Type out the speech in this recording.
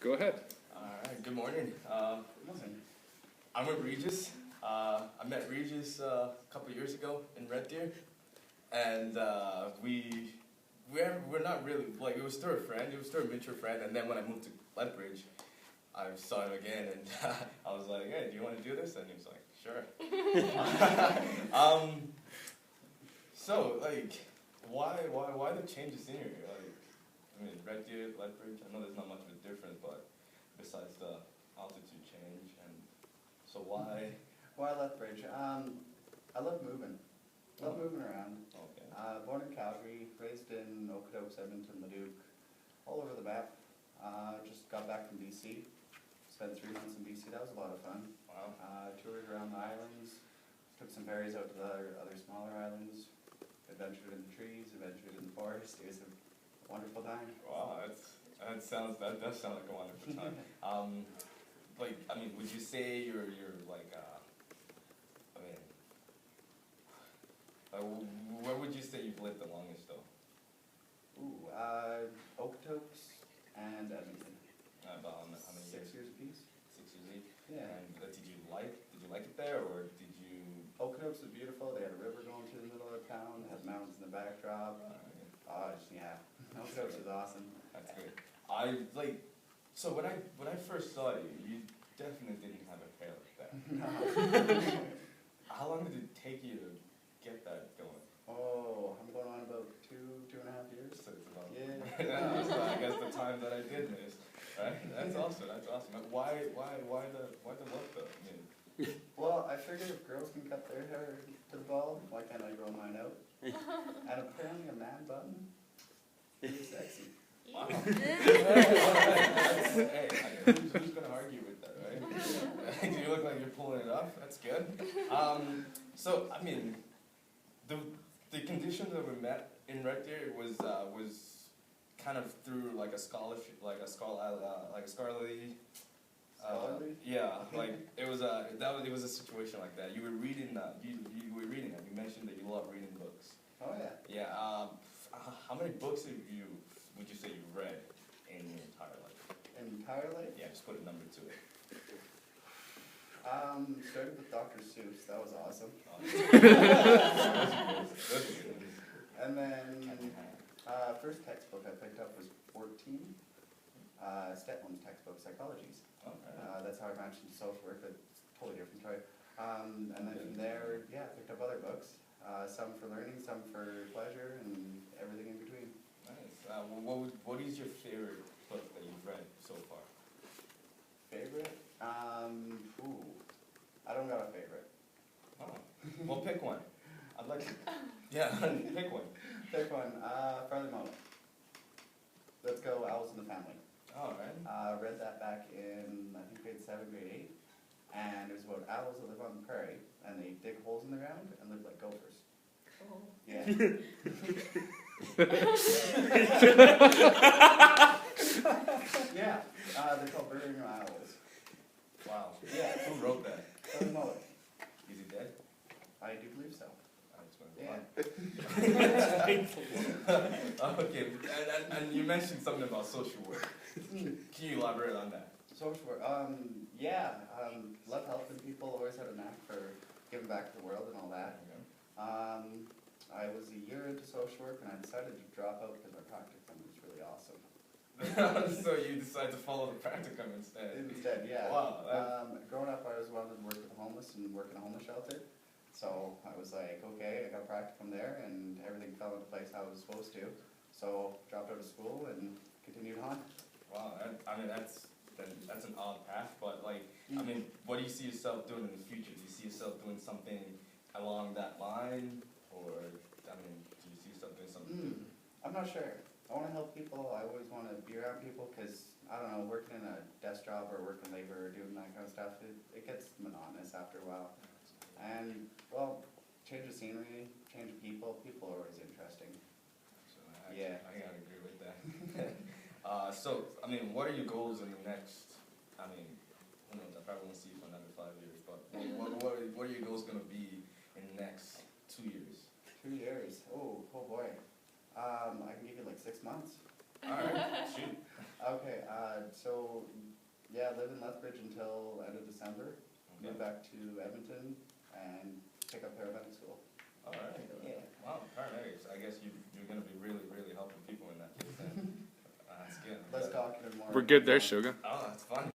Go ahead. Alright, good morning. I'm with Regis. I met Regis a couple years ago in Red Deer, and we're not really, like, it was through a friend, it was through a mutual friend, and then when I moved to Lethbridge, I saw him again, and I was like, hey, do you want to do this? And he was like, sure. So, like, why the change of scenery? Like, I mean, Red Deer, Lethbridge, I know there's not much of a difference, but besides the altitude change, and so why? Why Lethbridge? I love moving. Love moving around. Okay. Born in Calgary, raised in Okotoks, Edmonton, Leduc, all over the map. Just got back from BC. Spent 3 months in BC. That was a lot of fun. Wow. Toured around the islands. Took some ferries out to the other smaller islands. Adventured in the trees. Adventured in the forest. It was a wonderful time. Wow, that does sound like a wonderful time. Like, I mean, would you say you're like, I mean, where would you say you've lived the longest though? Ooh, Okotoks and Edmonton. About how many 6 years apiece. 6 years each. Yeah. And did you like it there, or did you? Okotoks was beautiful. They had a river going through the middle of town. Had mountains in the backdrop. Yeah. Okotoks was awesome. That's good. So when I first saw you, you definitely didn't have a hair like that. No. How long did it take you to get that going? Oh, I'm going on about 2.5 years. So it's about Yeah. So I guess the time that I did miss, right? That's awesome. That's awesome. Why the look though? I mean, Well, I figured if girls can cut their hair to the ball, why can't I grow mine out? And apparently a man bun is sexy. wow. Hey, who's gonna argue with that, right? You look like you're pulling it off. That's good. So I mean, the conditions that we met in Red Deer was kind of through like a scholarship, like a scholarly. Yeah, like it was a situation like that. You were reading you were reading it. You mentioned that you love reading books. Oh yeah. Yeah. How many books would you say you've read in your entire life? Entirely? Yeah, just put a number to it. Started with Dr. Seuss. That was awesome. And then first textbook I picked up was 14. Stepman's textbook, Psychologies. Okay. That's how I matched into social work. That's totally different story. And then from there, yeah, I picked up other books. Some for learning, some for pleasure, and everything in between. Nice. What is your favorite book that you've read so far? Favorite? I don't got a favorite. Oh. Well, pick one. I'd like to. Yeah, pick one. Pick one. Farley Mullen. Let's go. Owls in the Family. All right. Read that back in I think grade 7, grade 8, and it was about owls that live on the prairie, and they dig holes in the ground and live like gophers. Oh. Yeah. Yeah. They're called burrowing owls. Wow. Yeah. Who wrote that? Farley Mullen. Is he dead? I do believe so. That's Yeah. Okay, and you mentioned something about social work. Can you elaborate on that? Social work. Love helping people. Always had a knack for giving back to the world and all that. I was a year into social work and I decided to drop out because my practicum was really awesome. So you decided to follow the practicum instead? Instead, yeah. Wow. Growing up, I always wanted to work with the homeless and work in a homeless shelter. So I was like, okay, I got a practicum there, and everything fell into place how it was supposed to. So dropped out of school and continued on. Wow. I mean, that's an odd path, but like, I mean, what do you see yourself doing in the future? Do you see yourself doing something along that line, or I mean, do you see yourself doing something? I'm not sure. I want to help people. I always want to be around people because, I don't know, working in a desk job or working labor or doing that kind of stuff, it gets monotonous after a while. And, well, change of scenery, change of people are always interesting. So I gotta agree with that. So, I mean, what are your goals in the next, I mean, who knows, I probably won't see you for another 5 years, but what are your goals going to be in the next 2 years? 2 years? Oh boy. I can give you like 6 months. Alright, shoot. Okay, so, yeah, live in Lethbridge until end of December, Okay. move back to Edmonton, and pick up paramedic school. All right. Yeah. Wow, paramedics. I guess you're going to be really, really helping people in that case then. That's good. Less talking and more. We're good there, Soga. All